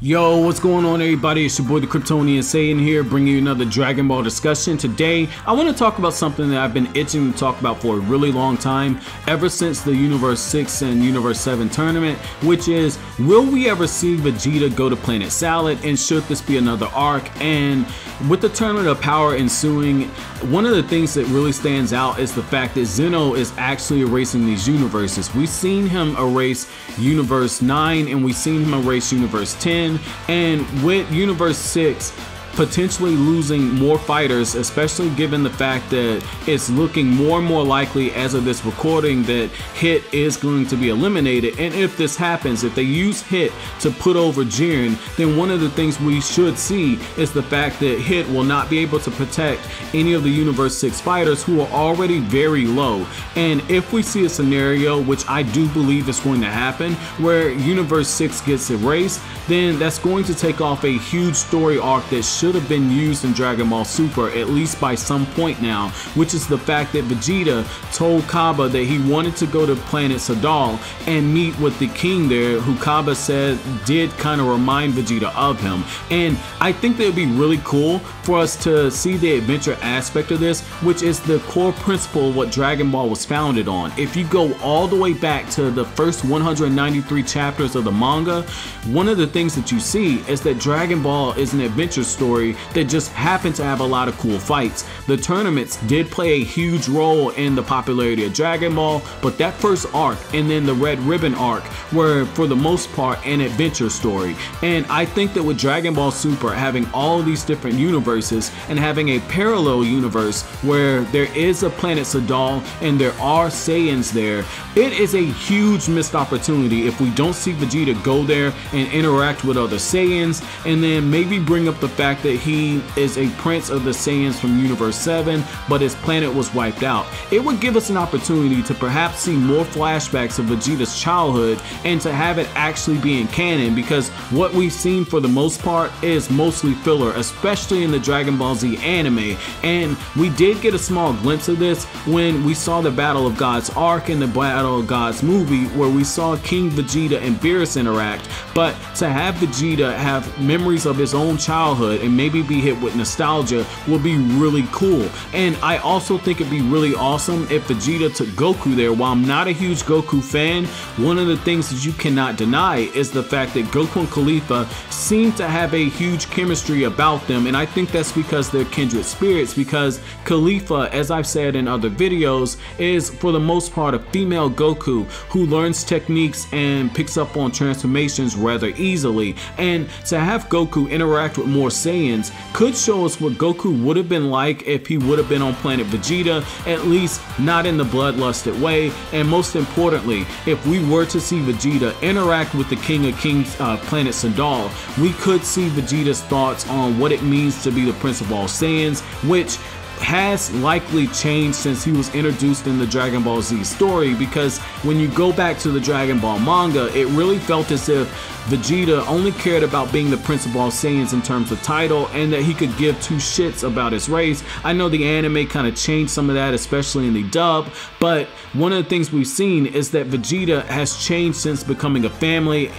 Yo, what's going on everybody? It's your boy the Kryptonian Saiyan here, bringing you another Dragon Ball discussion. Today, I want to talk about something that I've been itching to talk about for a really long time, ever since the Universe 6 and Universe 7 tournament, which is, will we ever see Vegeta go to Planet Salad, and should this be another arc? And with the Tournament of Power ensuing, one of the things that really stands out is the fact that Zeno is actually erasing these universes. We've seen him erase Universe 9 and we've seen him erase Universe 10, and with Universe 6 potentially losing more fighters, especially given the fact that it's looking more and more likely as of this recording that Hit is going to be eliminated. And if this happens, if they use Hit to put over Jiren, then one of the things we should see is the fact that Hit will not be able to protect any of the Universe 6 fighters who are already very low. And if we see a scenario, which I do believe is going to happen, where Universe 6 gets erased, then that's going to take off a huge story arc that should have been used in Dragon Ball Super, at least by some point now, which is the fact that Vegeta told Kaba that he wanted to go to planet Sadala and meet with the king there, who Kaba said did kind of remind Vegeta of him. And I think that it would be really cool for us to see the adventure aspect of this, which is the core principle of what Dragon Ball was founded on. If you go all the way back to the first 193 chapters of the manga, one of the things that you see is that Dragon Ball is an adventure story that just happened to have a lot of cool fights. The tournaments did play a huge role in the popularity of Dragon Ball, but that first arc and then the Red Ribbon arc were for the most part an adventure story. And I think that with Dragon Ball Super having all of these different universes and having a parallel universe where there is a planet Sadala and there are Saiyans there, it is a huge missed opportunity if we don't see Vegeta go there and interact with other Saiyans, and then maybe bring up the fact that he is a prince of the Saiyans from Universe 7, but his planet was wiped out. It would give us an opportunity to perhaps see more flashbacks of Vegeta's childhood and to have it actually be in canon, because what we've seen for the most part is mostly filler, especially in the Dragon Ball Z anime. And we did get a small glimpse of this when we saw the Battle of Gods arc in the Battle of Gods movie, where we saw King Vegeta and Beerus interact. But to have Vegeta have memories of his own childhood and maybe be hit with nostalgia would be really cool. And I also think it'd be really awesome if Vegeta took Goku there. While I'm not a huge Goku fan, one of the things that you cannot deny is the fact that Goku and Khalifa seem to have a huge chemistry about them, and I think that's because they're kindred spirits, because Khalifa, as I've said in other videos, is for the most part a female Goku who learns techniques and picks up on transformations rather easily. And to have Goku interact with more Saiyans could show us what Goku would have been like if he would have been on planet Vegeta, at least not in the bloodlusted way. And most importantly, if we were to see Vegeta interact with the King of Kings planet Sadala, we could see Vegeta's thoughts on what it means to be the Prince of all Saiyans, which has likely changed since he was introduced in the Dragon Ball Z story, because when you go back to the Dragon Ball manga, it really felt as if Vegeta only cared about being the Prince of all Saiyans in terms of title, and that he could give two shits about his race. I know the anime kind of changed some of that, especially in the dub, but one of the things we've seen is that Vegeta has changed since becoming a family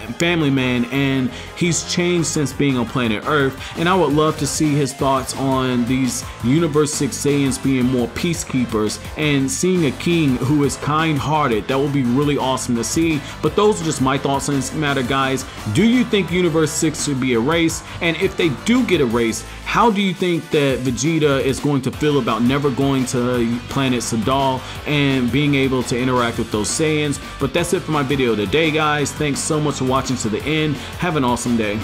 man, and he's changed since being on planet Earth. And I would love to see his thoughts on these Universe 6 Saiyans being more peacekeepers and seeing a king who is kind-hearted. That would be really awesome to see. But those are just my thoughts on this matter, guys. Do you think Universe 6 should be erased? And if they do get erased, how do you think that Vegeta is going to feel about never going to planet Sadala and being able to interact with those Saiyans? But that's it for my video today, guys. Thanks so much for watching to the end. Have an awesome day.